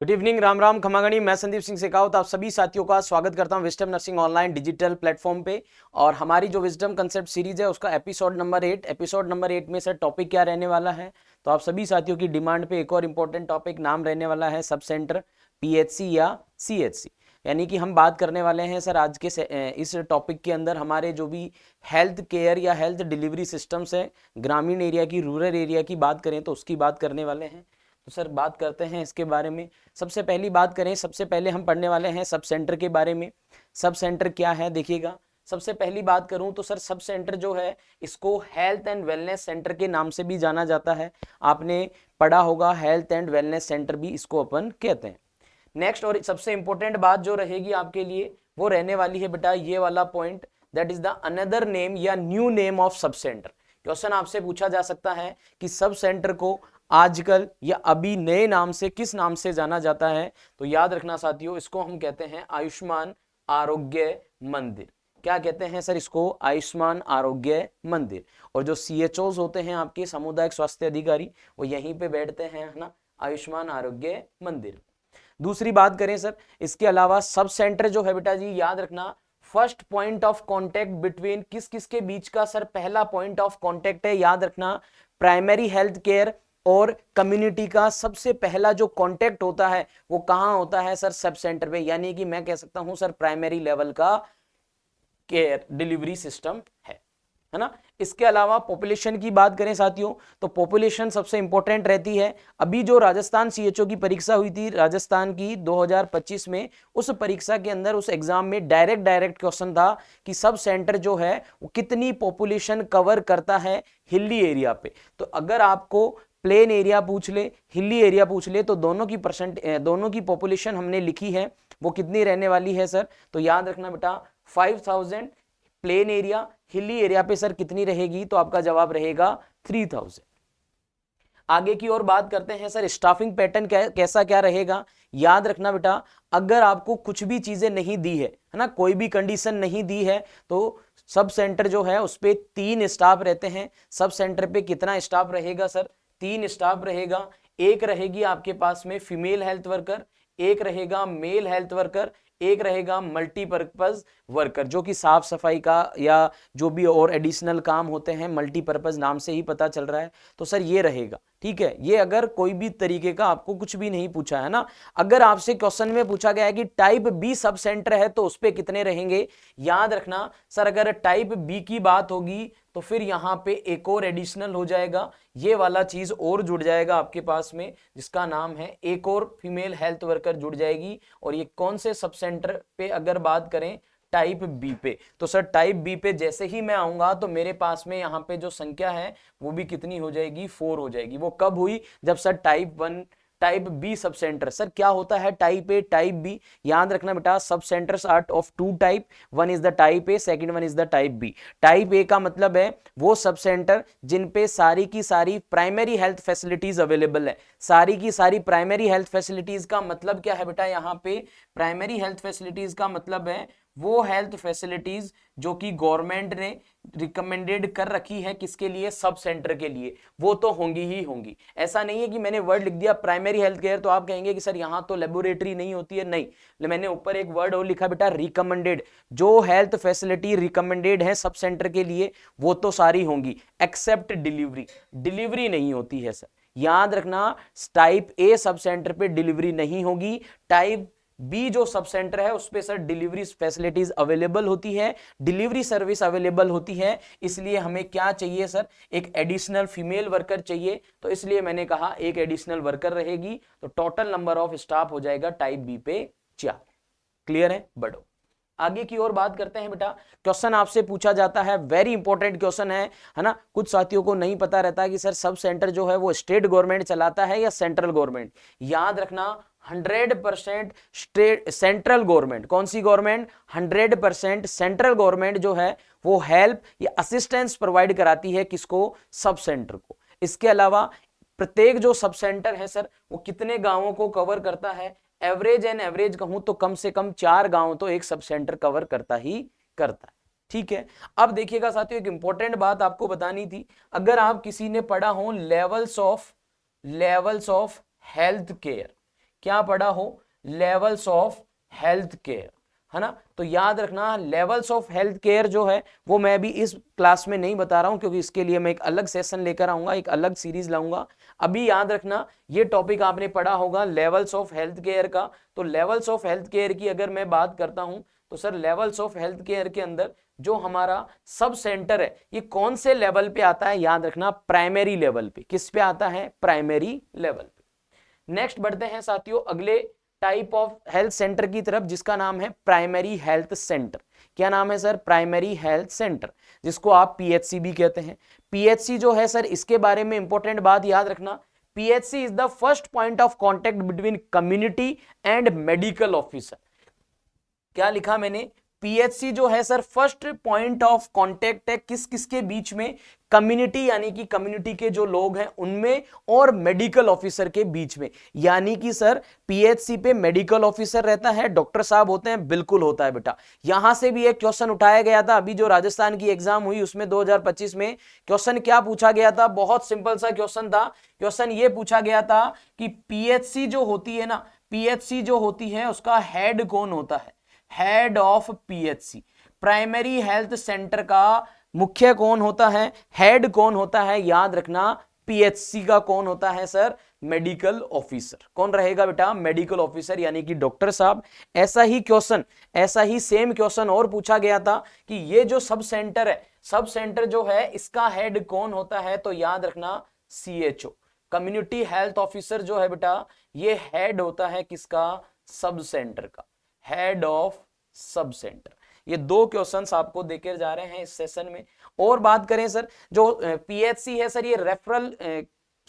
Good evening, Ram Ram खमागणी। मैं संदीप सिंह शेखावत आप सभी साथियों का स्वागत करता हूं wisdom nursing online digital platform पे। और हमारी जो विजडम कंसेप्ट सीरीज है उसका एपिसोड नंबर 8 में सर टॉपिक क्या रहने वाला है, तो आप सभी साथियों की डिमांड पे एक और इम्पोर्टेंट टॉपिक नाम रहने वाला है सब सेंटर, पीएचसी या सीएचसी। यानी कि हम बात करने वाले हैं सर आज के इस टॉपिक के अंदर हमारे जो भी हेल्थ केयर या हेल्थ डिलीवरी सिस्टम्स है, ग्रामीण एरिया की, रूरल एरिया की बात करें तो उसकी बात करने वाले हैं। तो सर बात करते हैं इसके बारे में। सबसे पहली बात करें, सबसे पहले हम पढ़ने वाले हैं सब सेंटर के बारे में। सब सेंटर क्या है देखिएगा। सबसे पहली बात करूं तो सर सब सेंटर जो है इसको हेल्थ एंड वेलनेस सेंटर के नाम से भी जाना जाता है। आपने पढ़ा होगा, हेल्थ एंड वेलनेस सेंटर भी इसको अपन कहते हैं। नेक्स्ट और सबसे इंपॉर्टेंट बात जो रहेगी आपके लिए वो रहने वाली है बेटा ये वाला point, that is the another name या new name of sub centre. Question आपसे पूछा जा सकता है कि सब सेंटर को आजकल या अभी नए नाम से किस नाम से जाना जाता है, तो याद रखना साथियों इसको हम कहते हैं आयुष्मान आरोग्य मंदिर। क्या कहते हैं सर इसको? आयुष्मान आरोग्य मंदिर। और जो सीएचओज होते हैं आपके सामुदायिक स्वास्थ्य अधिकारी वो यहीं पे बैठते हैं, है ना, आयुष्मान आरोग्य मंदिर। दूसरी बात करें सर इसके अलावा सब सेंटर जो है बेटा जी याद रखना first point of contact between किस किस के बीच का सर पहला पॉइंट ऑफ कांटेक्ट है, याद रखना प्राइमरी हेल्थ केयर और कम्युनिटी का सबसे पहला जो कांटेक्ट होता है वो कहां होता है सर? सब सेंटर पे। यानी कि मैं कह सकता हूं सर प्राइमरी लेवल का केयर डिलीवरी सिस्टम है ना। इसके अलावा पॉपुलेशन की बात करें साथियों तो पॉपुलेशन सबसे इंपॉर्टेंट रहती है। अभी जो राजस्थान सीएचओ की परीक्षा हुई थी राजस्थान की 2025 में, उस परीक्षा के अंदर उस एग्जाम में डायरेक्ट क्वेश्चन था कि सब सेंटर जो है वो कितनी पॉपुलेशन कवर करता है हिली एरिया पे। तो अगर आपको प्लेन एरिया पूछ ले, हिली एरिया पूछ ले, तो दोनों की पॉपुलेशन हमने लिखी है वो कितनी रहने वाली है सर? तो याद रखना बेटा 5000 प्लेन एरिया, हिली एरिया पे सर कितनी रहेगी? तो आपका जवाब रहेगा 3000। आगे की ओर बात करते हैं सर स्टाफिंग पैटर्न कैसा क्या रहेगा। याद रखना बेटा अगर आपको कुछ भी चीजें नहीं दी है ना, कोई भी कंडीशन नहीं दी है, तो सब सेंटर जो है उस पे 3 स्टाफ रहते हैं। सब सेंटर पे कितना स्टाफ रहेगा सर? 3 स्टाफ रहेगा। एक रहेगी आपके पास में फीमेल हेल्थ वर्कर, एक रहेगा मेल हेल्थ वर्कर, एक रहेगा मल्टीपर्पज वर्कर जो कि साफ सफाई का या जो भी और एडिशनल काम होते हैं, मल्टीपर्पज नाम से ही पता चल रहा है। तो सर ये रहेगा, ठीक है। ये अगर कोई भी तरीके का आपको कुछ भी नहीं पूछा है ना, अगर आपसे क्वेश्चन में पूछा गया है कि टाइप बी सब सेंटर है तो उस पे कितने रहेंगे, याद रखना सर अगर टाइप बी की बात होगी तो फिर यहां पे एक और एडिशनल हो जाएगा, ये वाला चीज और जुड़ जाएगा आपके पास में जिसका नाम है एक और फीमेल हेल्थ वर्कर जुड़ जाएगी। और ये कौन से सब सेंटर पे अगर बात करें? टाइप बी पे। तो सर टाइप बी पे जैसे ही मैं आऊंगा तो मेरे पास में यहाँ पे जो संख्या है वो भी कितनी हो जाएगी? 4 हो जाएगी। वो कब हुई? जब sir type B sub centre. Sir क्या होता है टाइप ए टाइप बी? याद रखना बेटा सब centres are of 2 type, one is the type A, second one is the type B. Type A का मतलब है वो सब सेंटर जिन पे सारी की सारी प्राइमरी हेल्थ फैसिलिटीज अवेलेबल है। सारी की सारी प्राइमरी हेल्थ फैसिलिटीज का मतलब क्या है बेटा? यहाँ पे प्राइमरी हेल्थ फैसिलिटीज का मतलब है वो हेल्थ फैसिलिटीज जो कि गवर्नमेंट ने रिकमेंडेड कर रखी है किसके लिए? सब सेंटर के लिए, वो तो होंगी ही होंगी। ऐसा नहीं है कि मैंने वर्ड लिख दिया प्राइमरी हेल्थ केयर तो आप कहेंगे कि सर यहां तो लेबोरेटरी नहीं होती है, नहीं, मैंने ऊपर एक वर्ड और लिखा बेटा रिकमेंडेड। जो हेल्थ फैसिलिटी रिकमेंडेड है सब सेंटर के लिए वो तो सारी होंगी एक्सेप्ट डिलीवरी नहीं होती है सर। याद रखना टाइप ए सब सेंटर पे डिलीवरी नहीं होगी, टाइप बी जो सब सेंटर है उस पे सर डिलीवरी फैसिलिटीज अवेलेबल होती है, डिलीवरी सर्विस अवेलेबल होती है। इसलिए हमें क्या चाहिए सर? एक एडिशनल फीमेल वर्कर चाहिए, तो इसलिए मैंने कहा एक एडिशनल वर्कर रहेगी। तो टोटल नंबर ऑफ स्टाफ हो जाएगा टाइप बी पे 4। क्लियर है? बढ़ो आगे की ओर बात करते हैं बेटा। क्वेश्चन आपसे पूछा जाता है, वेरी इंपॉर्टेंट क्वेश्चन है ना। कुछ साथियों को नहीं पता रहता कि सर सब सेंटर जो है वो स्टेट गवर्नमेंट चलाता है या सेंट्रल गवर्नमेंट। याद रखना 100% स्टेट सेंट्रल गवर्नमेंट। कौन सी गवर्नमेंट? 100% सेंट्रल गवर्नमेंट जो है वो हेल्प या असिस्टेंस प्रोवाइड कराती है किसको? सब सेंटर को। इसके अलावा प्रत्येक जो सब सेंटर है सर वो कितने गांवों को कवर करता है? एवरेज कहूं तो कम से कम 4 गांव तो एक सब सेंटर कवर करता ही करता है। ठीक है। अब देखिएगा साथियों एक इंपॉर्टेंट बात आपको बतानी थी। अगर आप किसी ने पढ़ा हो लेवल्स ऑफ हेल्थ केयर, क्या पढ़ा हो, लेवल्स ऑफ हेल्थ केयर, है ना। तो याद रखना लेवल्स ऑफ हेल्थ केयर जो है वो मैं अभी इस क्लास में नहीं बता रहा हूं, क्योंकि इसके लिए मैं एक अलग सेशन लेकर आऊंगा, एक अलग सीरीज लाऊंगा। अभी याद रखना ये टॉपिक आपने पढ़ा होगा लेवल्स ऑफ हेल्थ केयर का। तो लेवल्स ऑफ हेल्थ केयर की अगर मैं बात करता हूं तो sir levels of health care के अंदर जो हमारा सब सेंटर है ये कौन से लेवल पे आता है, याद रखना प्राइमरी लेवल पे। किस पे आता है, प्राइमरी लेवल पे। नेक्स्ट बढ़ते हैं साथियों अगले टाइप ऑफ हेल्थ सेंटर की तरफ, जिसका नाम है प्राइमरी हेल्थ सेंटर। क्या नाम है सर, प्राइमरी हेल्थ सेंटर, जिसको आप पीएचसी भी कहते हैं। पीएचसी जो है सर, इसके बारे में इंपॉर्टेंट बात याद रखना, PHC is the first point of contact between community and medical officer. क्या लिखा मैंने, पीएचसी जो है sir first point of contact है किस किसके बीच में, कम्युनिटी यानी कि कम्युनिटी के जो लोग हैं उनमें और मेडिकल ऑफिसर के बीच में। यानी कि सर पीएचसी पे मेडिकल ऑफिसर रहता है, डॉक्टर साहब होते हैं, बिल्कुल होता है बेटा। यहां से भी एक क्वेश्चन उठाया गया था, अभी जो राजस्थान की एग्जाम हुई उसमें 2025 में क्वेश्चन क्या पूछा गया था, बहुत सिंपल सा क्वेश्चन था। क्वेश्चन ये पूछा गया था कि पीएचसी जो होती है ना, पीएचसी जो होती है उसका हेड कौन होता है, head of PHC. Primary health centre का मुख्य कौन होता है, हेड कौन होता है, याद रखना पीएचसी का कौन होता है सर, मेडिकल ऑफिसर। कौन रहेगा बेटा, मेडिकल ऑफिसर यानी कि डॉक्टर साहब। ऐसा ही क्वेश्चन, ऐसा ही सेम क्वेश्चन और पूछा गया था कि ये जो सब सेंटर है, सब सेंटर जो है इसका हेड कौन होता है, तो याद रखना सीएचओ, कम्युनिटी हेल्थ ऑफिसर जो है बेटा ये हेड होता है किसका, सब सेंटर का, हेड ऑफ सब सेंटर। ये दो क्वेश्चंस आपको देकर जा रहे हैं इस सेशन में। और बात करें सर, जो पीएचसी है सर ये रेफरल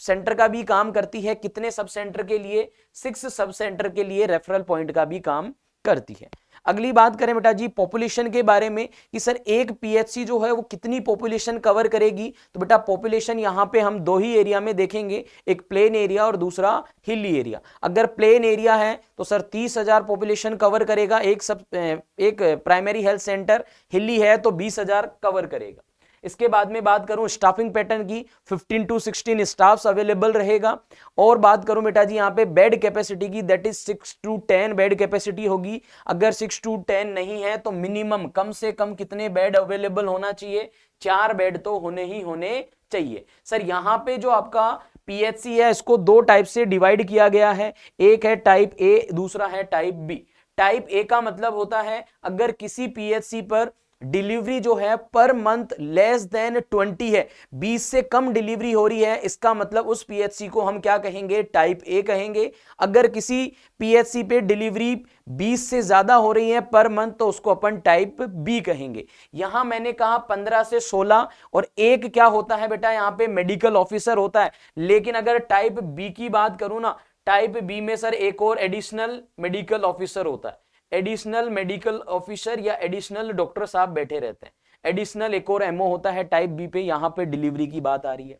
सेंटर का भी काम करती है। कितने सब सेंटर के लिए, 6 सब सेंटर के लिए रेफरल पॉइंट का भी काम करती है। अगली बात करें बेटा जी पॉपुलेशन के बारे में कि सर एक पीएचसी जो है वो कितनी पॉपुलेशन कवर करेगी, तो बेटा पॉपुलेशन यहां पे हम दो ही एरिया में देखेंगे, एक प्लेन एरिया और दूसरा हिली एरिया। अगर प्लेन एरिया है तो सर 30,000 पॉपुलेशन कवर करेगा एक प्राइमरी हेल्थ सेंटर, हिली है तो 20,000 कवर करेगा। इसके बाद में बात करूं स्टाफिंग पैटर्न की, 15 to 16 स्टाफ्स अवेलेबल रहेगा। और बात करूं बेटा जी यहाँ पे बेड कैपेसिटी की, that is 6 to 10 bed capacity होगी। अगर 6 to 10 नहीं है तो मिनिमम कम से कम कितने बेड अवेलेबल होना चाहिए, 4 बेड तो होने ही होने चाहिए। सर यहाँ पे जो आपका पीएचसी है इसको दो टाइप से डिवाइड किया गया है, एक है टाइप ए, दूसरा है टाइप बी। टाइप ए का मतलब होता है अगर किसी पीएचसी पर डिलीवरी जो है पर मंथ लेस देन 20 है, 20 से कम डिलीवरी हो रही है, इसका मतलब उस पीएचसी को हम क्या कहेंगे, टाइप ए कहेंगे। अगर किसी पीएचसी पे डिलीवरी 20 से ज्यादा हो रही है पर मंथ तो उसको अपन टाइप बी कहेंगे। यहां मैंने कहा 15 से 16 और एक क्या होता है बेटा यहाँ पे मेडिकल ऑफिसर होता है। लेकिन अगर टाइप बी की बात करूं ना, टाइप बी में सर एक और एडिशनल मेडिकल ऑफिसर होता है, एडिशनल मेडिकल ऑफिसर या एडिशनल डॉक्टर साहब बैठे रहते हैं। एडिशनल एक और एमओ होता है टाइप बी पे, यहां पे डिलीवरी की बात आ रही है।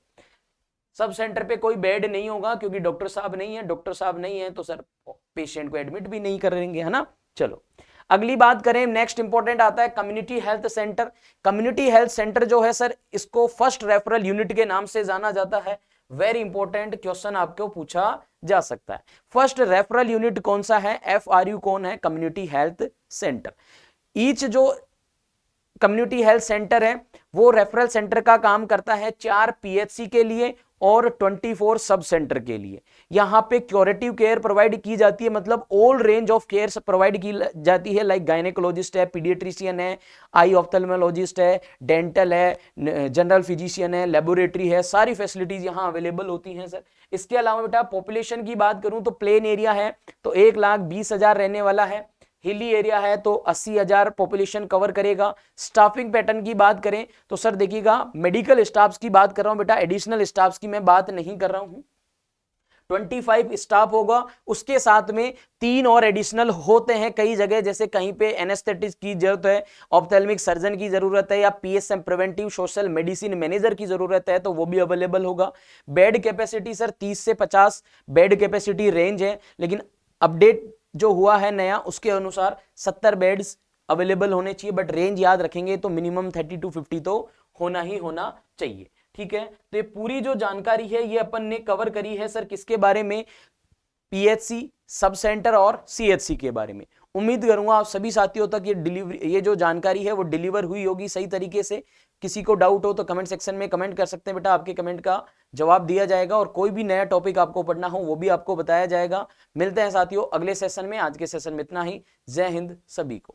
सब सेंटर पे कोई बेड नहीं होगा क्योंकि डॉक्टर साहब नहीं है, डॉक्टर साहब नहीं है तो सर पेशेंट को एडमिट भी नहीं करेंगे, है ना। चलो अगली बात करें, नेक्स्ट इंपॉर्टेंट आता है community health centre. Community health centre जो है सर इसको फर्स्ट रेफरल यूनिट के नाम से जाना जाता है। वेरी इंपॉर्टेंट क्वेश्चन आपको पूछा जा सकता है। फर्स्ट रेफरल यूनिट कौन सा है, एफआरयू कौन है, कम्युनिटी हेल्थ सेंटर। ईच जो कम्युनिटी हेल्थ सेंटर है वो रेफरल सेंटर का काम करता है 4 पीएचसी के लिए और 24 सब सेंटर के लिए। यहां पे क्यूरेटिव केयर प्रोवाइड की जाती है, मतलब all range of care provide की जाती है, लाइक गायनेकोलॉजिस्ट है, पीडियाट्रिशियन है, आई ऑफ्थेल्मोलॉजिस्ट है, डेंटल है, जनरल फिजिशियन है, लेबोरेटरी है, सारी फैसिलिटीज यहां अवेलेबल होती हैं सर। इसके अलावा बेटा पॉपुलेशन की बात करूं तो प्लेन एरिया है तो 1,20,000 रहने वाला है, हिली एरिया है तो 80,000 पॉपुलेशन कवर करेगा। स्टाफिंग पैटर्न की बात करें तो सर देखिएगा मेडिकल स्टाफ्स की बात कर रहा हूं बेटा, एडिशनल स्टाफ्स की मैं बात नहीं कर रहा हूं। 25 स्टाफ होगा, उसके साथ में 3 और एडिशनल होते हैं कई जगह, जैसे कहीं पे एनेस्थेटिस्ट की जरूरत है, ऑप्थेल्मिक सर्जन की जरूरत है, या PSM preventive social medicine manager की जरूरत है तो वो भी अवेलेबल होगा। बेड कैपेसिटी सर 30 से 50 बेड कैपेसिटी रेंज है, लेकिन अपडेट जो हुआ है नया उसके अनुसार 70 बेड्स अवेलेबल होने चाहिए, बट रेंज याद रखेंगे तो मिनिमम 30 to 50 तो होना ही होना चाहिए। ठीक है, तो ये पूरी जो जानकारी है ये अपन ने कवर करी है सर किसके बारे में, पीएचसी, सब सेंटर और सीएचसी के बारे में। उम्मीद करूंगा आप सभी साथियों तक ये जो जानकारी है वो डिलीवर हुई होगी सही तरीके से। किसी को डाउट हो तो कमेंट सेक्शन में कमेंट कर सकते हैं बेटा, आपके कमेंट का जवाब दिया जाएगा और कोई भी नया टॉपिक आपको पढ़ना हो वो भी आपको बताया जाएगा। मिलते हैं साथियों अगले सेशन में। आज के सेशन में इतना ही। जय हिंद सभी को।